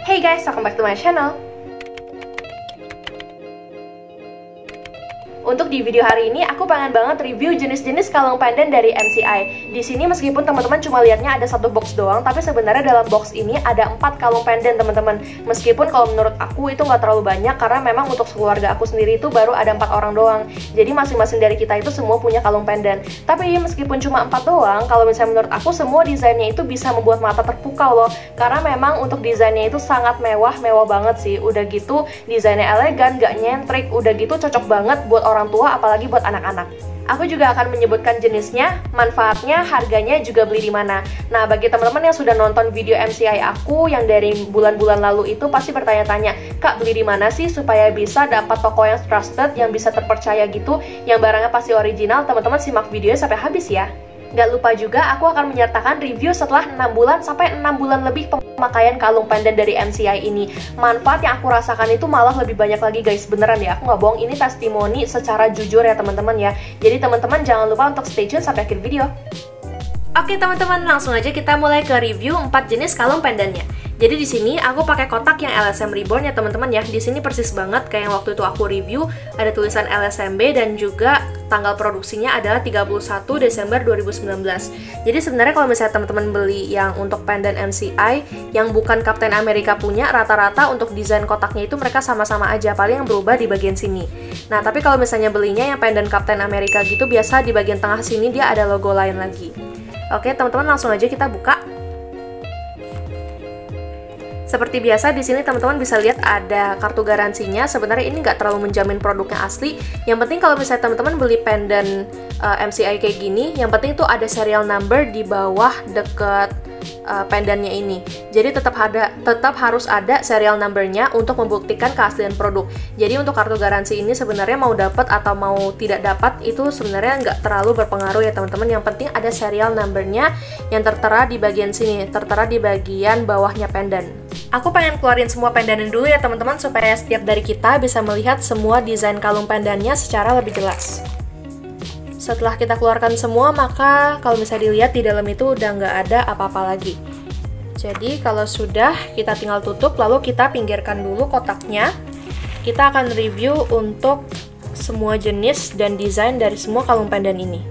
Hey guys, welcome back to my channel. Untuk di video hari ini, aku pengen banget review jenis-jenis kalung pendant dari MCI. Di sini meskipun teman-teman cuma lihatnya ada satu box doang, tapi sebenarnya dalam box ini ada 4 kalung pendant teman-teman. Meskipun kalau menurut aku itu nggak terlalu banyak, karena memang untuk keluarga aku sendiri itu baru ada 4 orang doang. Jadi masing-masing dari kita itu semua punya kalung pendant. Tapi meskipun cuma 4 doang, kalau misalnya menurut aku semua desainnya itu bisa membuat mata terpukau loh. Karena memang untuk desainnya itu sangat mewah banget sih. Udah gitu desainnya elegan, nggak nyentrik, udah gitu cocok banget buat orang tua apalagi buat anak-anak. Aku juga akan menyebutkan jenisnya, manfaatnya, harganya, juga beli di mana. Nah, bagi teman-teman yang sudah nonton video MCI aku yang dari bulan-bulan lalu itu pasti bertanya-tanya, Kak, beli di mana sih supaya bisa dapat toko yang trusted, yang bisa terpercaya gitu, yang barangnya pasti original. Teman-teman simak videonya sampai habis ya. Gak lupa juga aku akan menyertakan review setelah 6 bulan sampai 6 bulan lebih pemakaian kalung pendant dari MCI ini. Manfaat yang aku rasakan itu malah lebih banyak lagi guys, beneran ya, aku nggak bohong, ini testimoni secara jujur ya teman-teman ya. Jadi teman-teman jangan lupa untuk stay tune sampai akhir video. Oke teman-teman, langsung aja kita mulai ke review 4 jenis kalung pendantnya. Jadi di sini aku pakai kotak yang LSM Reborn ya teman-teman ya. Di sini persis banget kayak yang waktu itu aku review, ada tulisan LSMB dan juga tanggal produksinya adalah 31 Desember 2019. Jadi sebenarnya kalau misalnya teman-teman beli yang untuk pendant MCI yang bukan Captain America punya, rata-rata untuk desain kotaknya itu mereka sama-sama aja, paling yang berubah di bagian sini. Nah, tapi kalau misalnya belinya yang pendant Captain America gitu, biasa di bagian tengah sini dia ada logo lain lagi. Oke, teman-teman langsung aja kita buka. Seperti biasa di sini teman-teman bisa lihat ada kartu garansinya. Sebenarnya ini nggak terlalu menjamin produknya asli. Yang penting kalau misalnya teman-teman beli pendant MCI kayak gini, yang penting itu ada serial number di bawah deket pendantnya ini. Jadi tetap harus ada serial numbernya untuk membuktikan keaslian produk. Jadi untuk kartu garansi ini sebenarnya mau dapat atau mau tidak dapat itu sebenarnya nggak terlalu berpengaruh ya teman-teman. Yang penting ada serial numbernya yang tertera di bagian sini, tertera di bagian bawahnya pendant. Aku pengen keluarin semua pendannya dulu ya teman-teman supaya setiap dari kita bisa melihat semua desain kalung pendantnya secara lebih jelas. Setelah kita keluarkan semua, maka kalau bisa dilihat di dalam itu udah nggak ada apa-apa lagi. Jadi kalau sudah, kita tinggal tutup, lalu kita pinggirkan dulu kotaknya. Kita akan review untuk semua jenis dan desain dari semua kalung pendant ini.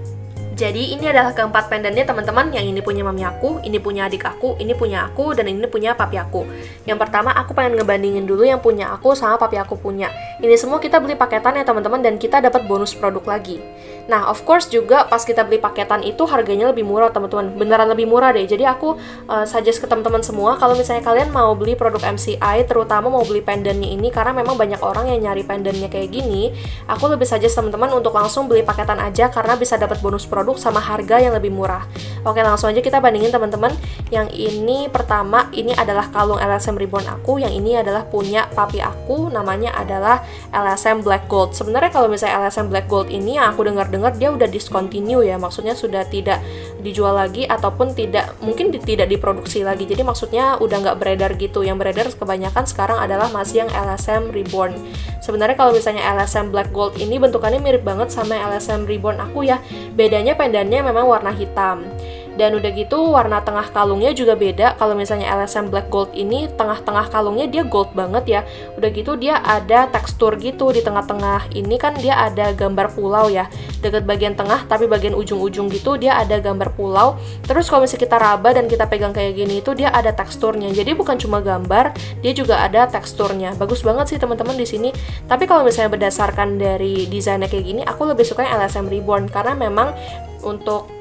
Jadi ini adalah keempat pendantnya teman-teman. Yang ini punya mami aku, ini punya adik aku, ini punya aku, dan ini punya papi aku. Yang pertama aku pengen ngebandingin dulu yang punya aku sama papi aku punya. Ini semua kita beli paketan ya teman-teman, dan kita dapat bonus produk lagi. Nah, of course juga pas kita beli paketan itu harganya lebih murah teman-teman. Beneran lebih murah deh. Jadi aku suggest ke teman-teman semua kalau misalnya kalian mau beli produk MCI, terutama mau beli pendantnya ini, karena memang banyak orang yang nyari pendantnya kayak gini, aku lebih suggest teman-teman untuk langsung beli paketan aja karena bisa dapat bonus produk sama harga yang lebih murah. Oke, langsung aja kita bandingin teman-teman. Yang ini pertama, ini adalah kalung LSM Reborn aku, yang ini adalah punya papi aku, namanya adalah LSM Black Gold. Sebenarnya kalau misalnya LSM Black Gold ini yang aku dengar dia udah discontinue ya, maksudnya sudah tidak dijual lagi ataupun mungkin tidak diproduksi lagi. Jadi maksudnya udah nggak beredar gitu. Yang beredar kebanyakan sekarang adalah masih yang LSM Reborn. Sebenarnya kalau misalnya LSM Black Gold ini bentukannya mirip banget sama LSM Reborn aku ya. Bedanya pendantnya memang warna hitam. Dan udah gitu warna tengah kalungnya juga beda. Kalau misalnya LSM Black Gold ini tengah-tengah kalungnya dia gold banget ya. Udah gitu dia ada tekstur gitu di tengah-tengah. Ini kan dia ada gambar pulau ya. Dekat bagian tengah tapi bagian ujung-ujung gitu dia ada gambar pulau. Terus kalau misalnya kita raba dan kita pegang kayak gini itu dia ada teksturnya. Jadi bukan cuma gambar, dia juga ada teksturnya. Bagus banget sih teman-teman di sini. Tapi kalau misalnya berdasarkan dari desainnya kayak gini, aku lebih suka yang LSM Reborn karena memang untuk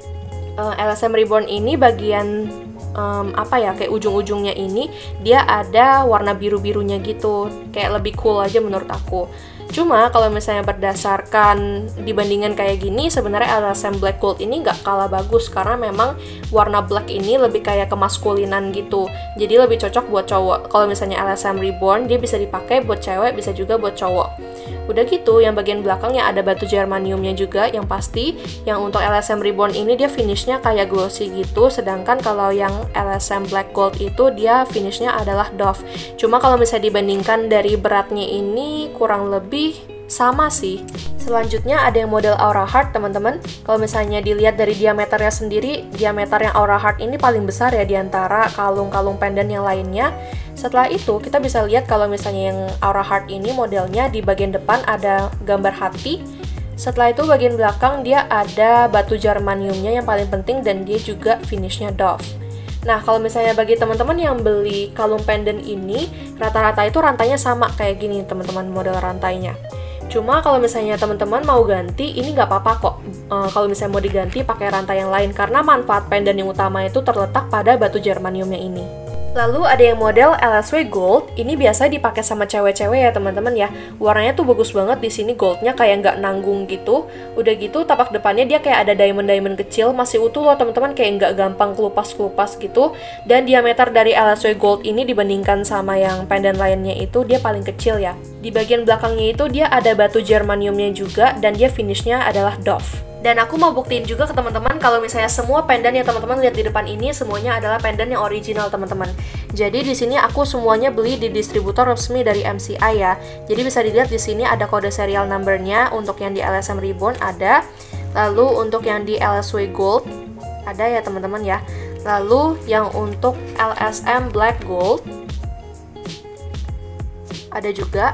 LSM Reborn ini bagian kayak ujung-ujungnya ini dia ada warna biru-birunya gitu, kayak lebih cool aja menurut aku. Cuma kalau misalnya berdasarkan dibandingkan kayak gini, sebenarnya LSM Black Gold ini nggak kalah bagus karena memang warna black ini lebih kayak kemaskulinan gitu. Jadi lebih cocok buat cowok. Kalau misalnya LSM Reborn dia bisa dipakai buat cewek, bisa juga buat cowok. Udah gitu, yang bagian belakangnya ada batu germaniumnya juga yang pasti. Yang untuk LSM Reborn ini dia finishnya kayak glossy gitu, sedangkan kalau yang LSM Black Gold itu dia finishnya adalah doff. Cuma kalau misalnya dibandingkan dari beratnya ini kurang lebih sama sih. Selanjutnya ada yang model Aura Heart teman-teman. Kalau misalnya dilihat dari diameternya sendiri, diameter yang Aura Heart ini paling besar ya diantara kalung-kalung pendant yang lainnya. Setelah itu, kita bisa lihat kalau misalnya yang Aura Heart ini modelnya di bagian depan ada gambar hati. Setelah itu bagian belakang dia ada batu germaniumnya yang paling penting dan dia juga finishnya doff. Nah, kalau misalnya bagi teman-teman yang beli kalung pendant ini, rata-rata itu rantainya sama kayak gini teman-teman model rantainya. Cuma kalau misalnya teman-teman mau ganti, ini nggak apa-apa kok. Kalau misalnya mau diganti pakai rantai yang lain, karena manfaat pendant yang utama itu terletak pada batu germaniumnya ini. Lalu ada yang model LSW Gold, ini biasa dipakai sama cewek-cewek ya teman-teman ya. Warnanya tuh bagus banget, di sini goldnya kayak nggak nanggung gitu. Udah gitu tapak depannya dia kayak ada diamond-diamond kecil, masih utuh loh teman-teman, kayak nggak gampang kelupas-kelupas gitu. Dan diameter dari LSW Gold ini dibandingkan sama yang pendant lainnya itu dia paling kecil ya. Di bagian belakangnya itu dia ada batu germaniumnya juga dan dia finishnya adalah doff. Dan aku mau buktiin juga ke teman-teman kalau misalnya semua pendant yang teman-teman lihat di depan ini semuanya adalah pendant yang original teman-teman. Jadi di sini aku semuanya beli di distributor resmi dari MCI ya. Jadi bisa dilihat di sini ada kode serial numbernya, untuk yang di LSM Reborn ada, lalu untuk yang di LSW Gold ada ya teman-teman ya. Lalu yang untuk LSM Black Gold ada juga.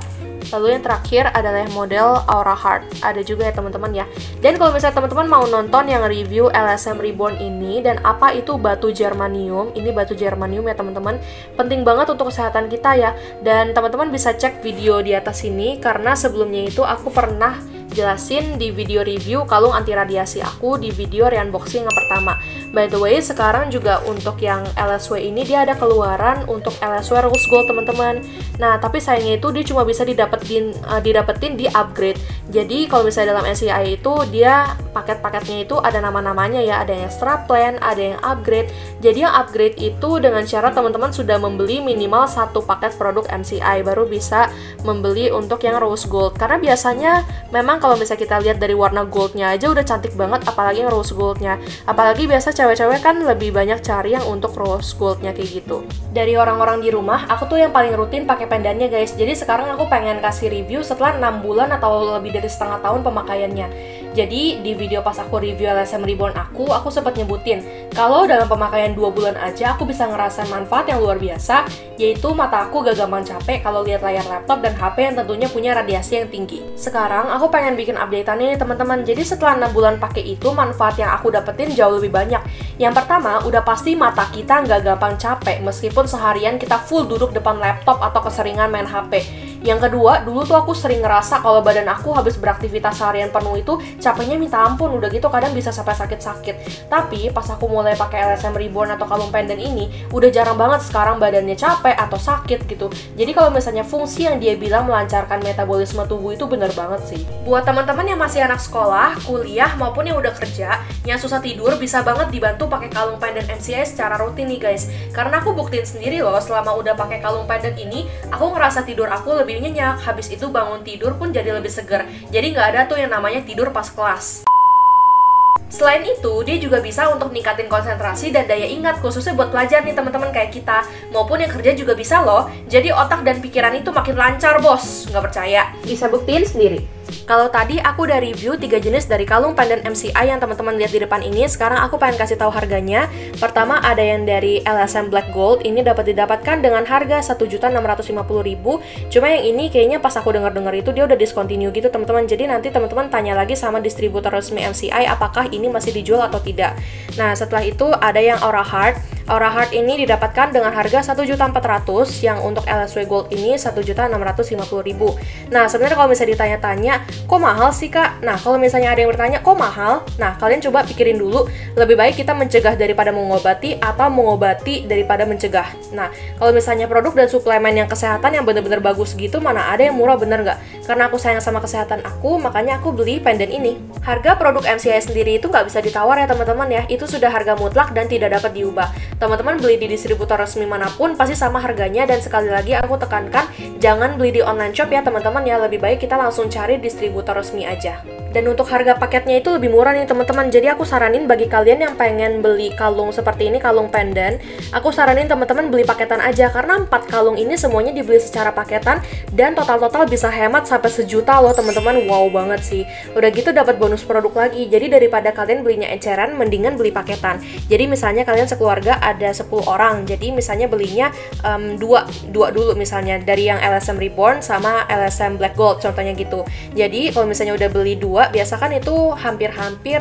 Lalu yang terakhir adalah model Aura Heart, ada juga ya teman-teman ya. Dan kalau misalnya teman-teman mau nonton yang review LSM Reborn ini dan apa itu batu germanium, ini batu germanium ya teman-teman, penting banget untuk kesehatan kita ya. Dan teman-teman bisa cek video di atas sini, karena sebelumnya itu aku pernah jelasin di video review kalung anti radiasi aku di video re-unboxing yang pertama. By the way, sekarang juga untuk yang LSW ini dia ada keluaran untuk LSW Rose Gold teman-teman. Nah, tapi sayangnya itu dia cuma bisa didapetin di upgrade. Jadi kalau misalnya dalam MCI itu dia paket-paketnya itu ada nama-namanya ya, ada yang extra plan, ada yang upgrade. Jadi yang upgrade itu dengan syarat teman-teman sudah membeli minimal satu paket produk MCI baru bisa membeli untuk yang Rose Gold. Karena biasanya memang kalau misalnya kita lihat dari warna goldnya aja udah cantik banget, apalagi yang rose goldnya. Apalagi biasa cewek-cewek kan lebih banyak cari yang untuk rose goldnya kayak gitu. Dari orang-orang di rumah, aku tuh yang paling rutin pakai pendannya guys. Jadi sekarang aku pengen kasih review setelah 6 bulan atau lebih dari setengah tahun pemakaiannya. Jadi di video pas aku review LSM Reborn aku sempat nyebutin kalau dalam pemakaian 2 bulan aja aku bisa ngerasain manfaat yang luar biasa, yaitu mata aku gak gampang capek kalau lihat layar laptop dan HP yang tentunya punya radiasi yang tinggi. Sekarang aku pengen bikin updatean ini teman-teman. Jadi setelah 6 bulan pakai itu, manfaat yang aku dapetin jauh lebih banyak. Yang pertama, udah pasti mata kita nggak gampang capek meskipun seharian kita full duduk depan laptop atau keseringan main HP. Yang kedua, dulu tuh aku sering ngerasa kalau badan aku habis beraktivitas seharian penuh itu capeknya minta ampun, udah gitu kadang bisa sampai sakit-sakit. Tapi pas aku mulai pakai LSM Reborn atau kalung pendant ini, udah jarang banget sekarang badannya capek atau sakit gitu. Jadi kalau misalnya fungsi yang dia bilang melancarkan metabolisme tubuh itu bener banget sih. Buat teman-teman yang masih anak sekolah, kuliah maupun yang udah kerja, yang susah tidur bisa banget dibantu pakai kalung pendant MCI secara rutin nih guys. Karena aku buktiin sendiri loh, selama udah pakai kalung pendant ini, aku ngerasa tidur aku lebih nyenyak, habis itu bangun tidur pun jadi lebih segar. Jadi nggak ada tuh yang namanya tidur pas kelas. Selain itu, dia juga bisa untuk ningkatin konsentrasi dan daya ingat, khususnya buat pelajar nih teman-teman kayak kita, maupun yang kerja juga bisa loh. Jadi otak dan pikiran itu makin lancar bos. Nggak percaya? Bisa buktiin sendiri. Kalau tadi aku udah review 3 jenis dari kalung pendant MCI yang teman-teman lihat di depan ini, sekarang aku pengen kasih tahu harganya. Pertama ada yang dari LSM Black Gold, ini dapat didapatkan dengan harga 1.650.000. Cuma yang ini kayaknya pas aku denger-denger itu dia udah discontinue gitu teman-teman. Jadi nanti teman-teman tanya lagi sama distributor resmi MCI apakah ini masih dijual atau tidak. Nah, setelah itu ada yang Aura Heart. Aura Heart ini didapatkan dengan harga 1.400.000, yang untuk LSW Gold ini 1.650.000. Nah, sebenarnya kalau misalnya ditanya-tanya, kok mahal sih kak? Nah, kalau misalnya ada yang bertanya, kok mahal? Nah, kalian coba pikirin dulu, lebih baik kita mencegah daripada mengobati atau mengobati daripada mencegah. Nah, kalau misalnya produk dan suplemen yang kesehatan yang bener-bener bagus gitu, mana ada yang murah, bener nggak? Karena aku sayang sama kesehatan aku, makanya aku beli pendant ini. Harga produk MCI sendiri itu nggak bisa ditawar ya teman-teman ya, itu sudah harga mutlak dan tidak dapat diubah. Teman-teman beli di distributor resmi manapun pasti sama harganya, dan sekali lagi aku tekankan jangan beli di online shop ya teman-teman ya, lebih baik kita langsung cari distributor resmi aja. Dan untuk harga paketnya itu lebih murah nih teman-teman. Jadi aku saranin bagi kalian yang pengen beli kalung seperti ini, kalung pendant, aku saranin teman-teman beli paketan aja, karena 4 kalung ini semuanya dibeli secara paketan dan total-total bisa hemat sampai 1 juta loh teman-teman. Wow banget sih. Udah gitu dapat bonus produk lagi. Jadi daripada kalian belinya eceran, mendingan beli paketan. Jadi misalnya kalian sekeluarga ada 10 orang. Jadi misalnya belinya dua dulu misalnya, dari yang LSM Reborn sama LSM Black Gold contohnya gitu. Jadi kalau misalnya udah beli 2, biasa kan itu hampir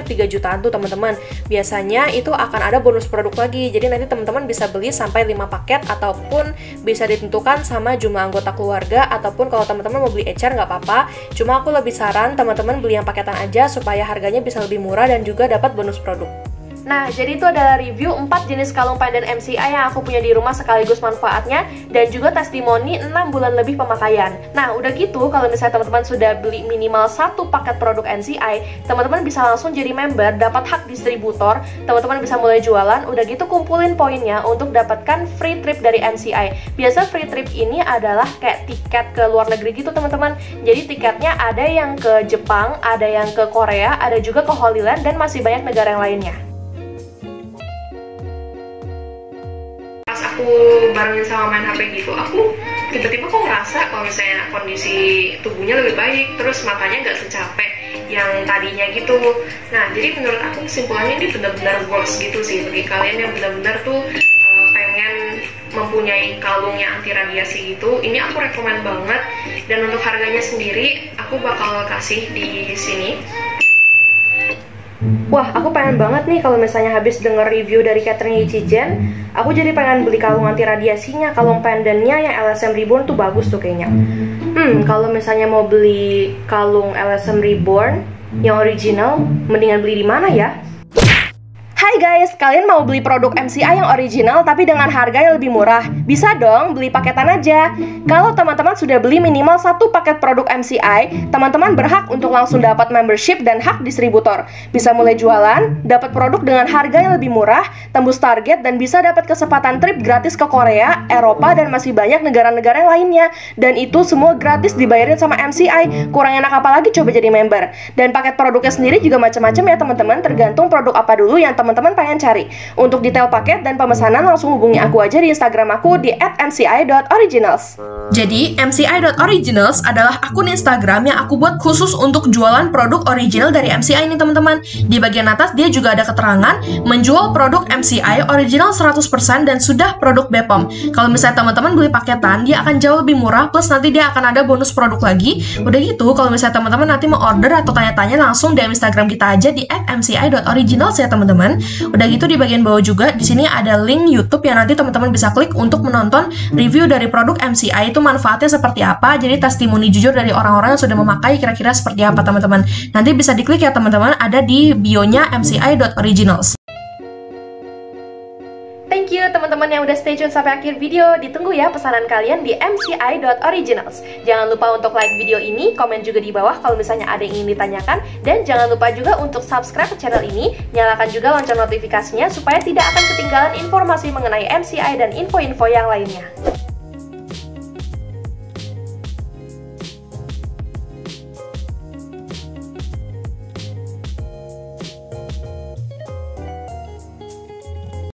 3 jutaan tuh teman-teman. Biasanya itu akan ada bonus produk lagi. Jadi nanti teman-teman bisa beli sampai 5 paket, ataupun bisa ditentukan sama jumlah anggota keluarga, ataupun kalau teman-teman mau beli ecer nggak apa-apa. Cuma aku lebih saran teman-teman beli yang paketan aja supaya harganya bisa lebih murah dan juga dapat bonus produk. Nah, jadi itu adalah review 4 jenis kalung pendant MCI yang aku punya di rumah sekaligus manfaatnya dan juga testimoni 6 bulan lebih pemakaian. Nah, udah gitu kalau misalnya teman-teman sudah beli minimal 1 paket produk MCI, teman-teman bisa langsung jadi member, dapat hak distributor, teman-teman bisa mulai jualan, udah gitu kumpulin poinnya untuk dapatkan free trip dari MCI. Biasa free trip ini adalah kayak tiket ke luar negeri gitu teman-teman. Jadi tiketnya ada yang ke Jepang, ada yang ke Korea, ada juga ke Holy Land, dan masih banyak negara yang lainnya. Aku barengin sama main HP gitu, aku tiba-tiba kok ngerasa kalau misalnya kondisi tubuhnya lebih baik, terus matanya nggak secapek yang tadinya gitu. Nah, jadi menurut aku kesimpulannya ini benar-benar works gitu sih bagi kalian yang benar-benar tuh pengen mempunyai kalung yang anti radiasi gitu. Ini aku rekomen banget, dan untuk harganya sendiri aku bakal kasih di sini. Wah, aku pengen banget nih kalau misalnya habis denger review dari Catherine Yichijen, aku jadi pengen beli kalung anti radiasinya. Kalung pendantnya yang LSM Reborn tuh bagus tuh kayaknya. Kalau misalnya mau beli kalung LSM Reborn yang original, mendingan beli di mana ya? Hai guys, kalian mau beli produk MCI yang original tapi dengan harga yang lebih murah? Bisa dong, beli paketan aja. Kalau teman-teman sudah beli minimal 1 paket produk MCI, teman-teman berhak untuk langsung dapat membership dan hak distributor. Bisa mulai jualan, dapat produk dengan harga yang lebih murah, tembus target, dan bisa dapat kesempatan trip gratis ke Korea, Eropa, dan masih banyak negara-negara yang lainnya. Dan itu semua gratis dibayarin sama MCI. Kurang enak apa lagi coba jadi member. Dan paket produknya sendiri juga macam-macam ya teman-teman, tergantung produk apa dulu yang teman-teman pengen cari. Untuk detail paket dan pemesanan langsung hubungi aku aja di Instagram aku di @mci.originals. Jadi, mci.originals adalah akun Instagram yang aku buat khusus untuk jualan produk original dari MCI ini teman-teman. Di bagian atas dia juga ada keterangan menjual produk MCI original 100% dan sudah produk BPOM. Kalau misalnya teman-teman beli paketan, dia akan jauh lebih murah, plus nanti dia akan ada bonus produk lagi. Udah gitu, kalau misalnya teman-teman nanti mau order atau tanya-tanya, langsung DM Instagram kita aja di @mci.originals ya teman-teman. Udah gitu di bagian bawah juga di sini ada link YouTube yang nanti teman-teman bisa klik untuk menonton review dari produk MCI itu manfaatnya seperti apa. Jadi testimoni jujur dari orang-orang yang sudah memakai kira-kira seperti apa teman-teman. Nanti bisa diklik ya teman-teman, ada di bio-nya mci.originals. Thank you teman-teman yang udah stay tune sampai akhir video. Ditunggu ya pesanan kalian di mci.originals. Jangan lupa untuk like video ini, komen juga di bawah kalau misalnya ada yang ingin ditanyakan, dan jangan lupa juga untuk subscribe ke channel ini, nyalakan juga lonceng notifikasinya supaya tidak akan ketinggalan informasi mengenai MCI dan info-info yang lainnya.